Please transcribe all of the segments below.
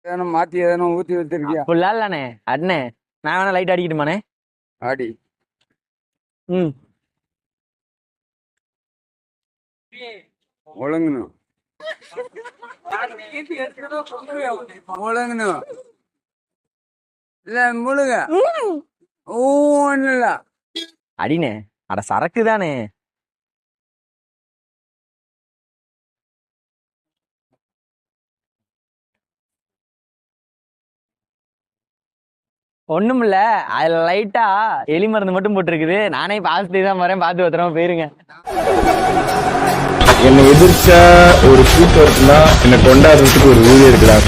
எதனா மாத்தி எதனா ஊத்தி வச்சிருக்கியா? அப்படிலாம் இல்லண்ணே. அண்ணே நான் வேணா லைட் அடிக்கட்டுமாண்ணே? ஆடி ம். ஒழுங்கணும் ஒழுங்கணும் இல்ல முழுக ஒண்ணு இல்ல அடினே. அட சரக்கு தானே. ஒண்ணும் இல்ல, அதுல லைட்டா எலி மருந்து மட்டும் போட்டிருக்குது. நானே பாசிட்டிவ் தான் வரேன், பார்த்து பத்திரமா போயிருங்க. என்னை எதிர்த்தா ஒரு கூட்டம் இருக்குன்னா என்னை கொண்டாடுறதுக்கு ஒரு வீடியோ இருக்கலாம்.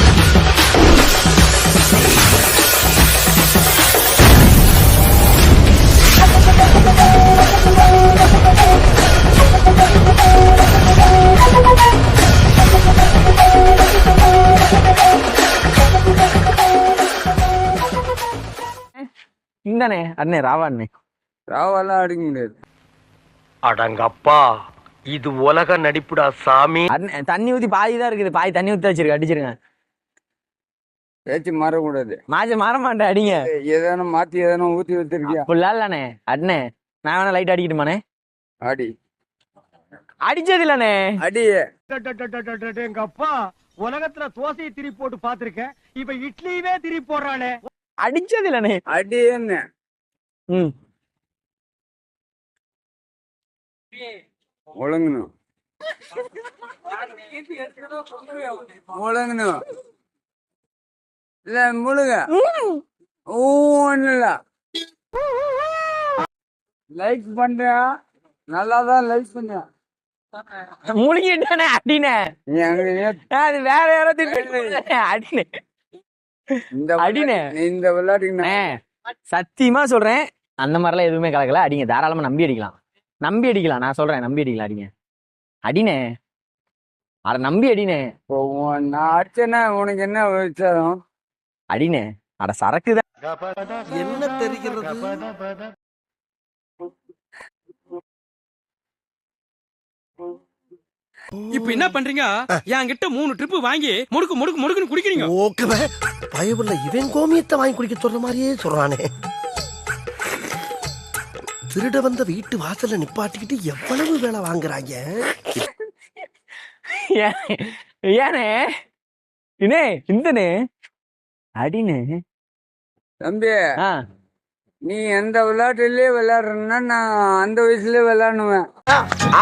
இந்தானே அண்ணே, ராவா அண்ணே. ராவெல்லாம் அடிக்க முடியாது. அடங்கப்பா, இது உலக நடிப்புடா சாமி. அண்ணே தண்ணி ஊத்தி பாதி தான் இருக்குது, பாதி தண்ணி ஊத்தி வச்சிருக்க, அடிச்சிருங்க. பேச்சு மாறக்கூடாது. மாற மாட்டேன், அடிங்க. எதனா மாத்தி எதனா ஊத்தி வச்சிருக்கியா? அப்படிலாம் இல்லண்ணே. அண்ணே நான் வேணா லைட் அடிக்கட்டுமாண்ணே? ஆடி அடிச்சது இல்லண்ணே. அடி எங்க அப்பா உலகத்துல தோசையை திருப்பி போட்டு பாத்திருக்கேன், இப்ப இட்லியவே திருப்பி போடுறானே. அடிச்சது இல்லண்ணே. அடி என்ன ம். ஒழுங்கணும் ஒழுங்கணும் இல்ல முழுக ஒண்ணு இல்ல. லைக் பண்றியா? நல்லாதான் லைக் பண்ண. முழுங்கிட்டானே, அடினே. நீ அங்க அது வேற யாரோ திருப்பி அடினே. அடினே. இந்த விளையாட்டுக்கு சத்தியமா சொல்றேன், அந்த மாதிரிலாம் எதுவுமே கலக்கல. அடிங்க, தாராளமா நம்பி அடிக்கலாம். நம்பி அடிக்கலாம், நான் சொல்றேன், நம்பி அடிக்கலாம். அடிங்க, அடினே. அட நம்பி அடினே. நான் அடிச்சேன்னா உனக்கு என்ன விசாரம்? அடினே. அட சரக்கு தான். என்ன தெரிகிறது? இப்ப என்ன பண்றீங்க? என்கிட்ட 3 ட்ரிப் வாங்கி முடுக்கு முடுக்கு முடுக்குன்னு குடிக்கிறீங்க. ஓகே, பயவுள்ள இவன் கோமியத்தை வாங்கி குடிக்க சொல்ற மாதிரியே சொல்றானே. திருட வந்த வீட்டு வாசல்ல நிப்பாட்டிக்கிட்டு எவ்வளவு வேலை வாங்குறாங்க. ஏனே இனே இந்தனே அடினே. தம்பி, ஆ, நீ எந்த விளையாட்டுலயே விளையாடுறன்னா நான் அந்த வயசுலயே விளையாடுவேன்.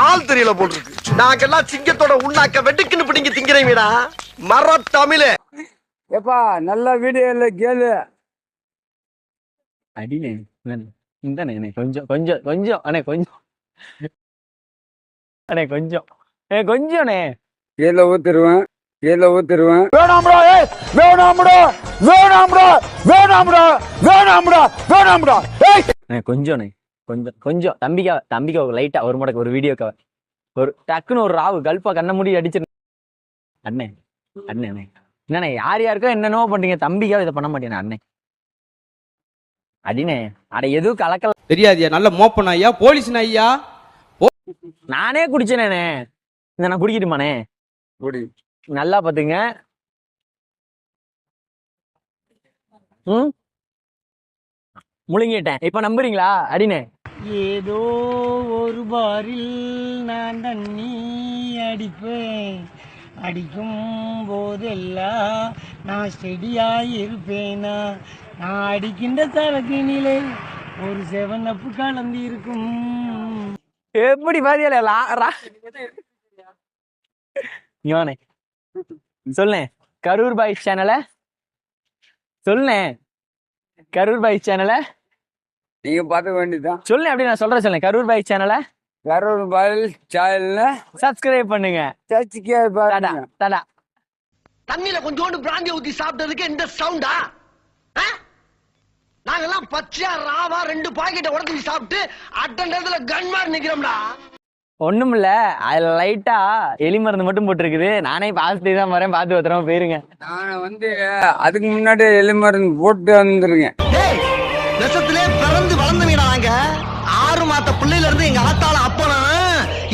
ஆள் தெரியல போட்டிருக்கு. நாங்கெல்லாம் சிங்கத்தோட உண்ணாக்க வெட்டுக்குன்னு பிடிங்க திங்கிறீங்கடா மர தமிழே. ஏப்பா நல்ல வீடியோல கேளு. அடினே. இந்தனே கொஞ்சம் கொஞ்சம் கொஞ்சம் அண்ணே, கொஞ்சம் அண்ணே, கொஞ்சம் கொஞ்சம்ண்ணே. கீழே ஊத்திருவேன், கீழே ஊத்திருவேன். வேணாம்டா, வேணாம்டா, வேணாம்டா, வேணாம்டா, வேணாம்டா, வேணாம்டா. கொஞ்சம்ண்ணே, கொஞ்சம் கொஞ்சம். தம்பிக்கா லைட்டா ஒரு முடக்கு ஒரு வீடியோக்காக ஒரு டக்குன்னு ஒரு ராவு கல்பா கண்ண மூடி அடிச்சிரு. அண்ணே அண்ணே என்னண்ணே, யார் யாருக்கோ என்னென்னவோ பண்றீங்க, தம்பிக்காக இதை பண்ண மாட்டேன் அண்ணே. அடினே. அட எதுவும் கலக்கல. தெரியாதியா, நல்ல மோப்பன் ஐயா, போலீஸ் ஐயா. நானே குடிச்சேனே. இந்த நான் குடிக்கட்டுமாண்ணே? குடி. நல்லா பாத்துங்க. ம், முழுங்கிட்டேன். இப்ப நம்புறீங்களா? அடினே. ஏதோ ஒரு பாரில் நான் தண்ணி அடிப்பேன், அடிக்கும் போதெல்லாம் நான் செடியாயிருப்பேனா, நான் அடிக்கின்ற சரக்கினிலே ஒரு 7up கலந்து இருக்கும். எப்படி பாதியல யோனே சொல்லேன். கரூர் பாய்ஸ் சேனல சொல்லேன். கரூர் பாய்ஸ் சேனல நீங்க பார்த்துக்க வேண்டியதுதான். சொல்லேன். அப்படி நான் சொல்றேன். சொல்லேன். கரூர் பாய்ஸ் சேனல கரூர் பாய்ஸ் சேனல்ல சப்ஸ்கிரைப் பண்ணுங்க. சர்ச்சுக்கே டாடா டாடா. தண்ணியில கொஞ்சோண்டு பிராந்தி ஊத்தி சாப்பிட்டதுக்கு இந்த சவுண்டா? நாங்கெல்லாம் பச்சையா ராவா 2 பாக்கெட்டை உடச்சி சாப்பிட்டு அட்டண்டத்துல கன்மார் நிக்கிறோம்டா. ஒண்ணும் இல்ல, அதுல லைட்டா எலி மருந்து மட்டும் போட்டிருக்குது. நானே பாசிட்டிவ் தான் வரேன், பார்த்து பத்திரமா போயிருங்க. நான் அதுக்கு முன்னாடி எலி மருந்து போட்டு வந்துருக்கேன். விஷத்திலே பிறந்து வளர்ந்துவீடா. நாங்க 6 மாத்த பிள்ளையில இருந்து எங்க ஆத்தால அப்பனா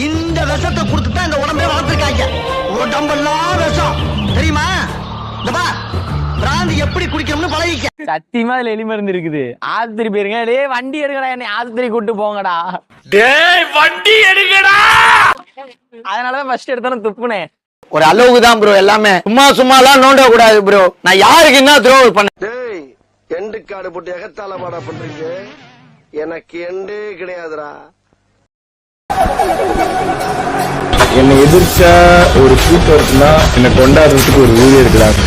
இந்த விஷத்தை கொடுத்துதான் இந்த உடம்பே வளர்த்துருக்காங்க. உடம்பெல்லாம் விஷம் தெரியுமா? இந்த பா நாயிக்க. சத்தியமா அதுல எலி மருந்து இருக்குது. ஆஸ்பத்திரி போயிருங்க. டேய் வண்டி எடுங்கடா, என்னை ஆஸ்பத்திரி கூட்டு போங்கடா. டேய் வண்டி எடுங்கடா. அதனாலதான் ஃபர்ஸ்ட் எடுத்தானே துப்புனேன். ஒரு அளவுக்கு தான் ப்ரோ எல்லாமே. சும்மா எல்லாம் நோண்ட கூடாது ப்ரோ. நான் யாருக்கு என்ன துரோகம் பண்ண? டேய் எண்டு காடு போட்டு எகத்தால பாடா பண்றீங்க. எனக்கு எண்டே கிடையாதுடா. என்னை எதிர்த்தா ஒரு கூட்டம் இருக்குன்னா என்னை கொண்டாடுறதுக்கு ஒரு வீடியோ எடுக்கலாம்.